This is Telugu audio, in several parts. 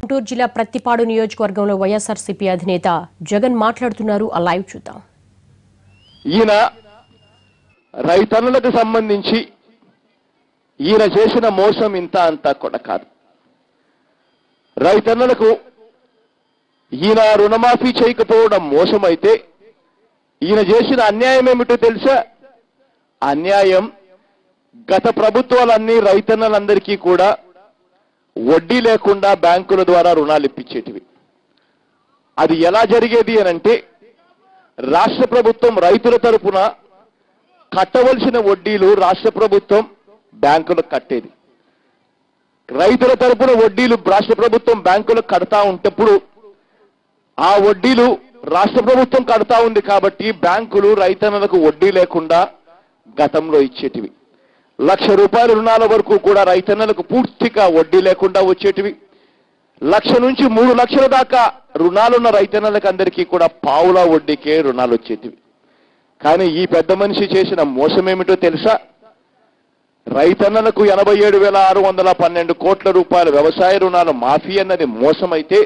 గుంటూరు జిల్లా ప్రత్తిపాడు నియోజకవర్గంలో వైఎస్ఆర్సీపీ అధినేత జగన్ మాట్లాడుతున్నారు. ఆ లైవ్ చూద్దాం. ఈయన రైతన్నలకు సంబంధించి ఈయన చేసిన మోసం ఇంత అంతా కూడా కాదు. రైతన్నలకు ఈయన రుణమాఫీ చేయకపోవడం మోసమైతే ఈయన చేసిన అన్యాయం ఏమిటో తెలుసా? అన్యాయం గత ప్రభుత్వాలన్నీ రైతన్నలందరికీ కూడా వడ్డీ లేకుండా బ్యాంకుల ద్వారా రుణాలు ఇప్పించేటివి. అది ఎలా జరిగేది అనంటే రాష్ట్ర ప్రభుత్వం రైతుల తరపున కట్టవలసిన వడ్డీలు రాష్ట్ర ప్రభుత్వం బ్యాంకులకు కట్టేది. రైతుల తరపున వడ్డీలు రాష్ట్ర ప్రభుత్వం బ్యాంకులకు కడతా ఉంటప్పుడు ఆ వడ్డీలు రాష్ట్ర ప్రభుత్వం కడతా ఉంది కాబట్టి బ్యాంకులు రైతన్నలకు వడ్డీ లేకుండా గతంలో ఇచ్చేటివి. 1,00,000 రూపాయల రుణాల వరకు కూడా రైతన్నలకు పూర్తిగా వడ్డీ లేకుండా వచ్చేటివి. 1,00,000 నుంచి 3 లక్షల దాకా రుణాలున్న రైతన్నలకు అందరికీ కూడా పావులా వడ్డీకే రుణాలు వచ్చేటివి. కానీ ఈ పెద్ద మనిషి చేసిన మోసం ఏమిటో తెలుసా? రైతన్నలకు 87,612 కోట్ల రూపాయల వ్యవసాయ రుణాలు మాఫీ అన్నది మోసమైతే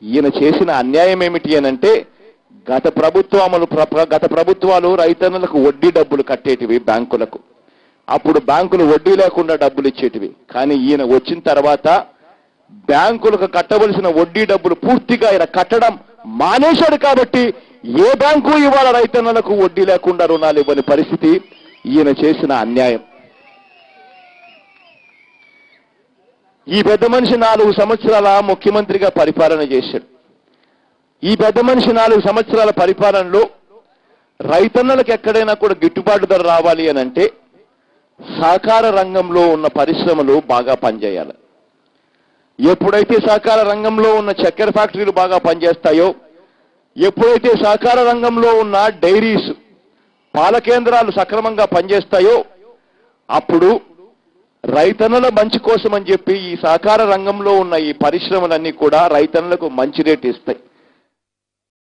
ఈయన చేసిన అన్యాయం ఏమిటి అనంటే గత ప్రభుత్వాలు రైతన్నలకు వడ్డీ డబ్బులు కట్టేటివి బ్యాంకులకు. అప్పుడు బ్యాంకులు వడ్డీ లేకుండా డబ్బులు ఇచ్చేటివి. కానీ ఈయన వచ్చిన తర్వాత బ్యాంకులకు కట్టవలసిన వడ్డీ డబ్బులు పూర్తిగా ఆయన కట్టడం మానేశాడు. కాబట్టి ఏ బ్యాంకు ఇవాళ రైతన్నలకు వడ్డీ లేకుండా రుణాలు ఇవ్వని పరిస్థితి ఈయన చేసిన అన్యాయం. ఈ పెద్ద మనిషి 4 సంవత్సరాల ముఖ్యమంత్రిగా పరిపాలన చేశాడు. ఈ పెద్ద మనిషి 4 సంవత్సరాల పరిపాలనలో రైతన్నలకు ఎక్కడైనా కూడా గిట్టుబాటు ధర రావాలి అనంటే సహకార రంగంలో ఉన్న పరిశ్రమలు బాగా పనిచేయాలి. ఎప్పుడైతే సహకార రంగంలో ఉన్న చక్కెర ఫ్యాక్టరీలు బాగా పనిచేస్తాయో, ఎప్పుడైతే సహకార రంగంలో ఉన్న డైరీస్ పాల కేంద్రాలు సక్రమంగా పనిచేస్తాయో అప్పుడు రైతన్నల మంచి కోసం అని చెప్పి ఈ సహకార రంగంలో ఉన్న ఈ పరిశ్రమలన్నీ కూడా రైతన్నలకు మంచి రేటు ఇస్తాయి.